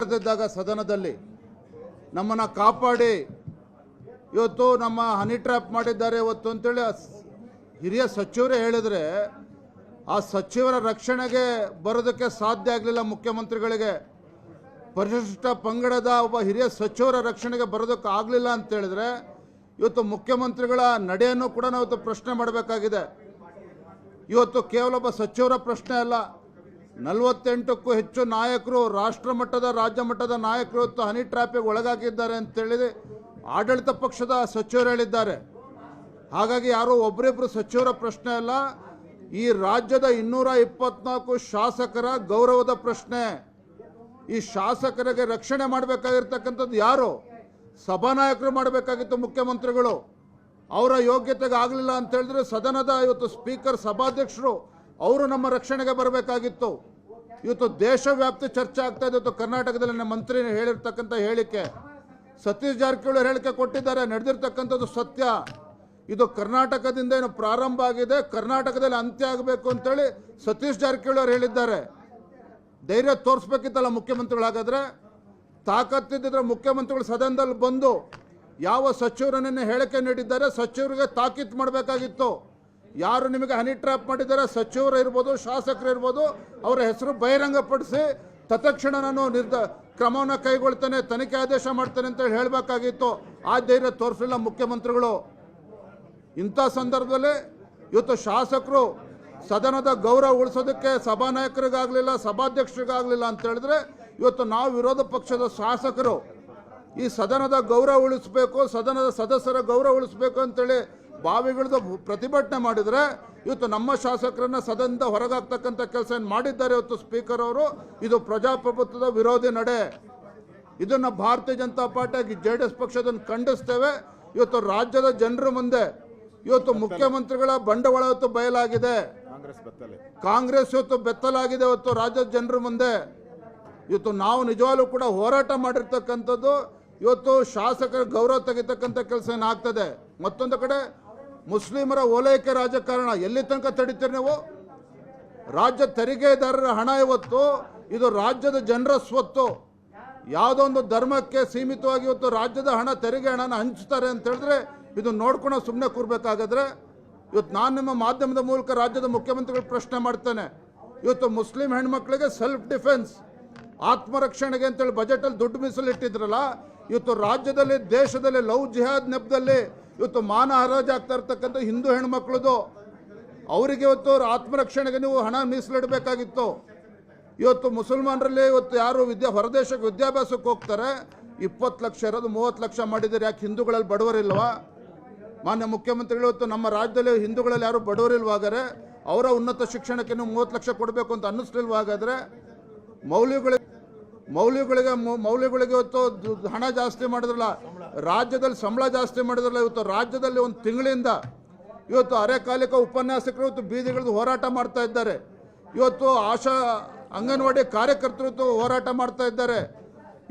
ನಡೆದಿದ್ದಾಗ ಸದನದಲ್ಲಿ ನಮ್ಮನ್ನು ಕಾಪಾಡಿ ಇವತ್ತು ನಮ್ಮ ಹನಿ ಟ್ರ್ಯಾಪ್ ಮಾಡಿದ್ದಾರೆ ಇವತ್ತು ಅಂತೇಳಿ ಹಿರಿಯ ಸಚಿವರೇ ಹೇಳಿದರೆ ಆ ಸಚಿವರ ರಕ್ಷಣೆಗೆ ಬರೋದಕ್ಕೆ ಸಾಧ್ಯ ಆಗಲಿಲ್ಲ. ಮುಖ್ಯಮಂತ್ರಿಗಳಿಗೆ ಪರಿಶಿಷ್ಟ ಪಂಗಡದ ಒಬ್ಬ ಹಿರಿಯ ಸಚಿವರ ರಕ್ಷಣೆಗೆ ಬರೋದಕ್ಕೆ ಆಗಲಿಲ್ಲ ಅಂತ ಹೇಳಿದ್ರೆ ಇವತ್ತು ಮುಖ್ಯಮಂತ್ರಿಗಳ ನಡೆಯನ್ನು ಕೂಡ ನಾವು ಇವತ್ತು ಪ್ರಶ್ನೆ ಮಾಡಬೇಕಾಗಿದೆ. ಇವತ್ತು ಕೇವಲ ಒಬ್ಬ ಸಚಿವರ ಪ್ರಶ್ನೆ ಅಲ್ಲ, 48ಕ್ಕೂ ಹೆಚ್ಚು ನಾಯಕರು, ರಾಷ್ಟ್ರ ಮಟ್ಟದ ರಾಜ್ಯ ಮಟ್ಟದ ನಾಯಕರು ಇವತ್ತು ಹನಿ ಟ್ರ್ಯಾಪಿಗೆ ಒಳಗಾಗಿದ್ದಾರೆ ಅಂತೇಳಿ ಆಡಳಿತ ಪಕ್ಷದ ಸಚಿವರು ಹೇಳಿದ್ದಾರೆ. ಹಾಗಾಗಿ ಯಾರೋ ಒಬ್ಬರಿಬ್ಬರು ಸಚಿವರ ಪ್ರಶ್ನೆ ಅಲ್ಲ, ಈ ರಾಜ್ಯದ 224 ಶಾಸಕರ ಗೌರವದ ಪ್ರಶ್ನೆ. ಈ ಶಾಸಕರಿಗೆ ರಕ್ಷಣೆ ಮಾಡಬೇಕಾಗಿರ್ತಕ್ಕಂಥದ್ದು ಯಾರು? ಸಭಾನಾಯಕರು ಮಾಡಬೇಕಾಗಿತ್ತು, ಮುಖ್ಯಮಂತ್ರಿಗಳು. ಅವರ ಯೋಗ್ಯತೆಗೆ ಆಗಲಿಲ್ಲ ಅಂತ ಹೇಳಿದ್ರೆ ಸದನದ ಇವತ್ತು ಸ್ಪೀಕರ್ ಸಭಾಧ್ಯಕ್ಷರು ಅವರು ನಮ್ಮ ರಕ್ಷಣೆಗೆ ಬರಬೇಕಾಗಿತ್ತು. ಇವತ್ತು ದೇಶವ್ಯಾಪ್ತಿ ಚರ್ಚೆ ಆಗ್ತಾ ಇದೆ. ಇವತ್ತು ಕರ್ನಾಟಕದಲ್ಲಿ ಮಂತ್ರಿ ಹೇಳಿರ್ತಕ್ಕಂಥ ಹೇಳಿಕೆ, ಸತೀಶ್ ಜಾರಕಿಹೊಳಿ ಹೇಳಿಕೆ ಕೊಟ್ಟಿದ್ದಾರೆ, ನಡೆದಿರ್ತಕ್ಕಂಥದ್ದು ಸತ್ಯ. ಇದು ಕರ್ನಾಟಕದಿಂದ ಏನು ಪ್ರಾರಂಭ ಆಗಿದೆ, ಕರ್ನಾಟಕದಲ್ಲಿ ಅಂತ್ಯ ಆಗಬೇಕು ಅಂತೇಳಿ ಸತೀಶ್ ಜಾರಕಿಹೊಳಿ ಅವರು ಹೇಳಿದ್ದಾರೆ. ಧೈರ್ಯ ತೋರಿಸ್ಬೇಕಿತ್ತಲ್ಲ ಮುಖ್ಯಮಂತ್ರಿಗಳಾಗಾದ್ರೆ. ತಾಕತ್ತಿದ್ದರೆ ಮುಖ್ಯಮಂತ್ರಿಗಳು ಸದನದಲ್ಲಿ ಬಂದು ಯಾವ ಸಚಿವರನ್ನೇ ಹೇಳಿಕೆ ನೀಡಿದ್ದಾರೆ ಸಚಿವರಿಗೆ ತಾಕೀತು ಮಾಡಬೇಕಾಗಿತ್ತು. ಯಾರು ನಿಮಗೆ ಹನಿ ಟ್ರ್ಯಾಪ್ ಮಾಡಿದ್ದಾರೆ, ಸಚಿವರು ಇರ್ಬೋದು, ಶಾಸಕರು ಇರ್ಬೋದು, ಅವರ ಹೆಸರು ಬಹಿರಂಗಪಡಿಸಿ ತತ್ಕ್ಷಣ ನಾನು ಕ್ರಮವನ್ನು ಕೈಗೊಳ್ತೇನೆ, ತನಿಖೆ ಆದೇಶ ಮಾಡ್ತೇನೆ ಅಂತ ಹೇಳಬೇಕಾಗಿತ್ತು. ಆ ಧೈರ್ಯ ತೋರಿಸಲಿಲ್ಲ ಮುಖ್ಯಮಂತ್ರಿಗಳು. ಇಂಥ ಸಂದರ್ಭದಲ್ಲಿ ಇವತ್ತು ಶಾಸಕರು ಸದನದ ಗೌರವ ಉಳಿಸೋದಕ್ಕೆ ಸಭಾನಾಯಕರಿಗಾಗಲಿಲ್ಲ, ಸಭಾಧ್ಯಕ್ಷರಿಗಾಗಲಿಲ್ಲ ಅಂತ ಹೇಳಿದ್ರೆ ಇವತ್ತು ನಾವು ವಿರೋಧ ಪಕ್ಷದ ಶಾಸಕರು ಈ ಸದನದ ಗೌರವ ಉಳಿಸಬೇಕು, ಸದನದ ಸದಸ್ಯರ ಗೌರವ ಉಳಿಸಬೇಕು ಅಂತೇಳಿ ಬಾವಿಗಿಳಿದು ಪ್ರತಿಭಟನೆ ಮಾಡಿದರೆ ಇವತ್ತು ನಮ್ಮ ಶಾಸಕರನ್ನ ಸದನದ ಹೊರಗಾಗ್ತಕ್ಕಂಥ ಕೆಲಸ ಏನು ಮಾಡಿದ್ದಾರೆ ಇವತ್ತು ಸ್ಪೀಕರ್ ಅವರು. ಇದು ಪ್ರಜಾಪ್ರಭುತ್ವದ ವಿರೋಧಿ ನಡೆ. ಇದನ್ನು ಭಾರತೀಯ ಜನತಾ ಪಾರ್ಟಿ JDS ಪಕ್ಷದನ್ನು ಖಂಡಿಸ್ತೇವೆ. ಇವತ್ತು ರಾಜ್ಯದ ಜನರ ಮುಂದೆ ಇವತ್ತು ಮುಖ್ಯಮಂತ್ರಿಗಳ ಬಂಡವಾಳ ಇವತ್ತು ಬಯಲಾಗಿದೆ, ಕಾಂಗ್ರೆಸ್ ಇವತ್ತು ಬೆತ್ತಲಾಗಿದೆ ಇವತ್ತು ರಾಜ್ಯದ ಜನರ ಮುಂದೆ. ಇವತ್ತು ನಾವು ನಿಜವಾಗ್ಲೂ ಕೂಡ ಹೋರಾಟ ಮಾಡಿರ್ತಕ್ಕಂಥದ್ದು ಇವತ್ತು ಶಾಸಕರ ಗೌರವ ತೆಗಿತಕ್ಕಂಥ ಕೆಲಸ ಏನಾಗ್ತದೆ. ಮತ್ತೊಂದು ಕಡೆ ಮುಸ್ಲಿಮರ ಓಲೈಕೆ ರಾಜಕಾರಣ ಎಲ್ಲಿ ತನಕ ತಡೀತೀರಿ ನೀವು? ರಾಜ್ಯ ತೆರಿಗೆದಾರರ ಹಣ ಇವತ್ತು ಇದು ರಾಜ್ಯದ ಜನರ ಸ್ವತ್ತು. ಯಾವುದೋ ಒಂದು ಧರ್ಮಕ್ಕೆ ಸೀಮಿತವಾಗಿ ಇವತ್ತು ರಾಜ್ಯದ ಹಣ, ತೆರಿಗೆ ಹಣನ ಹಂಚ್ತಾರೆ ಅಂತ ಹೇಳಿದ್ರೆ ಇದು ನೋಡ್ಕೊಂಡು ಸುಮ್ಮನೆ ಕೂರ್ಬೇಕಾಗಾದ್ರೆ ಇವತ್ತು ನಾನು ನಿಮ್ಮ ಮಾಧ್ಯಮದ ಮೂಲಕ ರಾಜ್ಯದ ಮುಖ್ಯಮಂತ್ರಿಗಳು ಪ್ರಶ್ನೆ ಮಾಡ್ತೇನೆ. ಇವತ್ತು ಮುಸ್ಲಿಂ ಹೆಣ್ಮಕ್ಳಿಗೆ ಸೆಲ್ಫ್ ಡಿಫೆನ್ಸ್, ಆತ್ಮರಕ್ಷಣೆಗೆ ಅಂತೇಳಿ ಬಜೆಟಲ್ಲಿ ದುಡ್ಡು ಮೀಸಲಿಟ್ಟಿದ್ರಲ್ಲ, ಇವತ್ತು ರಾಜ್ಯದಲ್ಲಿ ದೇಶದಲ್ಲಿ ಲವ್ ಜಿಹಾದ್ ನೆಪದಲ್ಲಿ ಇವತ್ತು ಮಾನ ಹರಾಜಾಗ್ತಾ ಇರ್ತಕ್ಕಂಥ ಹಿಂದೂ ಹೆಣ್ಮಕ್ಳದು, ಅವರಿಗೆ ಇವತ್ತು ಆತ್ಮರಕ್ಷಣೆಗೆ ನೀವು ಹಣ ಮೀಸಲಿಡಬೇಕಾಗಿತ್ತು. ಇವತ್ತು ಮುಸಲ್ಮಾನರಲ್ಲಿ ಇವತ್ತು ಯಾರು ಹೊರದೇಶಕ್ಕೆ ವಿದ್ಯಾಭ್ಯಾಸಕ್ಕೆ ಹೋಗ್ತಾರೆ, 20 ಲಕ್ಷ ಇರೋದು 30 ಲಕ್ಷ ಮಾಡಿದರೆ ಯಾಕೆ ಹಿಂದೂಗಳಲ್ಲಿ ಬಡವರಿಲ್ವಾ? ಮಾನ್ಯ ಮುಖ್ಯಮಂತ್ರಿಗಳು ಇವತ್ತು ನಮ್ಮ ರಾಜ್ಯದಲ್ಲಿ ಹಿಂದೂಗಳಲ್ಲಿ ಯಾರು ಬಡವರಿಲ್ವಾಗಾರೆ ಅವರ ಉನ್ನತ ಶಿಕ್ಷಣಕ್ಕೆ ನೀವು 30 ಲಕ್ಷ ಕೊಡಬೇಕು ಅಂತ ಅನ್ನಿಸ್ಲಿಲ್ವಾಗಾದ್ರೆ ಮೌಲ್ಯಗಳಿಗೆ ಇವತ್ತು ಹಣ ಜಾಸ್ತಿ ಮಾಡಿದ್ರಲ್ಲ, ರಾಜ್ಯದಲ್ಲಿ ಸಂಬಳ ಜಾಸ್ತಿ ಮಾಡಿದ್ರಲ್ಲ. ಇವತ್ತು ರಾಜ್ಯದಲ್ಲಿ ಒಂದು ತಿಂಗಳಿಂದ ಇವತ್ತು ಅರೆಕಾಲಿಕ ಉಪನ್ಯಾಸಕರು ಇವತ್ತು ಬೀದಿಗಳಿದ್ದು ಹೋರಾಟ ಮಾಡ್ತಾ ಇದ್ದಾರೆ. ಇವತ್ತು ಆಶಾ ಅಂಗನವಾಡಿ ಕಾರ್ಯಕರ್ತರು ಹೋರಾಟ ಮಾಡ್ತಾ ಇದ್ದಾರೆ.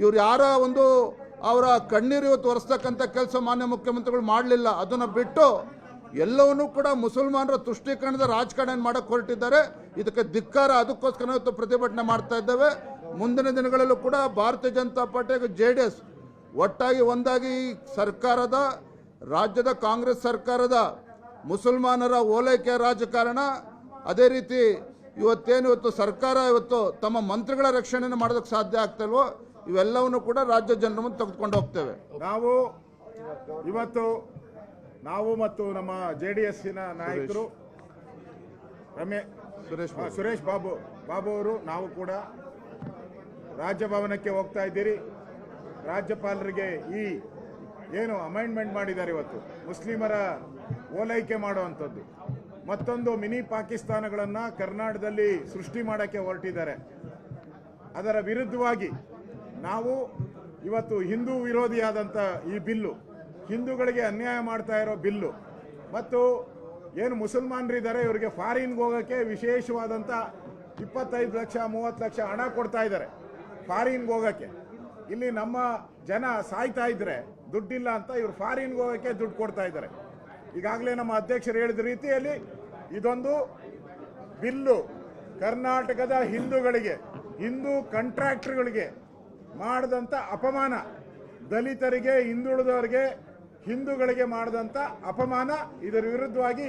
ಇವ್ರು ಯಾರ ಒಂದು ಅವರ ಕಣ್ಣೀರು ಇವತ್ತು ಒರೆಸ್ತಕ್ಕಂಥ ಕೆಲಸ ಮಾನ್ಯ ಮುಖ್ಯಮಂತ್ರಿಗಳು ಮಾಡಲಿಲ್ಲ. ಅದನ್ನು ಬಿಟ್ಟು ಎಲ್ಲವನ್ನೂ ಕೂಡ ಮುಸಲ್ಮಾನರ ತುಷ್ಟೀಕರಣದ ರಾಜಕಾರಣ ಮಾಡಕ್ಕೆ ಹೊರಟಿದ್ದಾರೆ. ಇದಕ್ಕೆ ಧಿಕ್ಕಾರ. ಅದಕ್ಕೋಸ್ಕರ ಇವತ್ತು ಪ್ರತಿಭಟನೆ ಮಾಡ್ತಾ ಇದ್ದೇವೆ. ಮುಂದಿನ ದಿನಗಳಲ್ಲೂ ಕೂಡ ಭಾರತೀಯ ಜನತಾ ಪಾರ್ಟಿ JDS ಒಟ್ಟಾಗಿ ಒಂದಾಗಿ ಸರ್ಕಾರದ, ರಾಜ್ಯದ ಕಾಂಗ್ರೆಸ್ ಸರ್ಕಾರದ ಮುಸಲ್ಮಾನರ ಓಲೈಕೆ ರಾಜಕಾರಣ, ಅದೇ ರೀತಿ ಇವತ್ತು ಸರ್ಕಾರ ಇವತ್ತು ತಮ್ಮ ಮಂತ್ರಿಗಳ ರಕ್ಷಣೆಯನ್ನು ಮಾಡೋದಕ್ಕೆ ಸಾಧ್ಯ ಆಗ್ತಲ್ವೋ ಇವೆಲ್ಲವನ್ನು ಕೂಡ ರಾಜ್ಯ ಜನರ ಮುಂದೆ ತೆಗೆದುಕೊಂಡು ಹೋಗ್ತೇವೆ. ನಾವು ಮತ್ತು ನಮ್ಮ JDSನ ನಾಯಕರು ಸುರೇಶ್ ಬಾಬು ಅವರು ನಾವು ಕೂಡ ರಾಜಭವನಕ್ಕೆ ಹೋಗ್ತಾ ಇದ್ದೀರಿ. ರಾಜ್ಯಪಾಲರಿಗೆ ಈ ಏನು ಅಮೆಂಡ್ಮೆಂಟ್ ಮಾಡಿದ್ದಾರೆ ಇವತ್ತು ಮುಸ್ಲಿಮರ ಓಲೈಕೆ ಮಾಡುವಂಥದ್ದು, ಮತ್ತೊಂದು ಮಿನಿ ಪಾಕಿಸ್ತಾನಗಳನ್ನು ಕರ್ನಾಟಕದಲ್ಲಿ ಸೃಷ್ಟಿ ಮಾಡೋಕ್ಕೆ ಹೊರಟಿದ್ದಾರೆ. ಅದರ ವಿರುದ್ಧವಾಗಿ ನಾವು ಇವತ್ತು ಹಿಂದೂ ವಿರೋಧಿಯಾದಂಥ ಈ ಬಿಲ್ಲು, ಹಿಂದೂಗಳಿಗೆ ಅನ್ಯಾಯ ಮಾಡ್ತಾ ಇರೋ ಬಿಲ್ಲು, ಮತ್ತು ಏನು ಮುಸಲ್ಮಾನರಿದ್ದಾರೆ ಇವರಿಗೆ ಫಾರಿನ್ಗೆ ಹೋಗೋಕ್ಕೆ ವಿಶೇಷವಾದಂಥ 25 ಲಕ್ಷ 30 ಲಕ್ಷ ಹಣ ಕೊಡ್ತಾ ಇದ್ದಾರೆ ಫಾರಿನ್ಗೆ ಹೋಗೋಕ್ಕೆ. ಇಲ್ಲಿ ನಮ್ಮ ಜನ ಸಾಯ್ತಾ ಇದ್ರೆ ದುಡ್ಡಿಲ್ಲ ಅಂತ ಇವರು ಫಾರಿನ್ಗೆ ಹೋಗೋಕ್ಕೆ ದುಡ್ಡು ಕೊಡ್ತಾ ಇದ್ದಾರೆ. ಈಗಾಗಲೇ ನಮ್ಮ ಅಧ್ಯಕ್ಷರು ಹೇಳಿದ ರೀತಿಯಲ್ಲಿ ಇದೊಂದು ಬಿಲ್ಲು ಕರ್ನಾಟಕದ ಹಿಂದೂಗಳಿಗೆ, ಹಿಂದೂ ಕಾಂಟ್ರಾಕ್ಟರ್ಗಳಿಗೆ ಮಾಡಿದಂಥ ಅಪಮಾನ, ದಲಿತರಿಗೆ, ಹಿಂದುಳಿದವರಿಗೆ, ಹಿಂದೂಗಳಿಗೆ ಮಾಡಿದಂಥ ಅಪಮಾನ, ಇದರ ವಿರುದ್ಧವಾಗಿ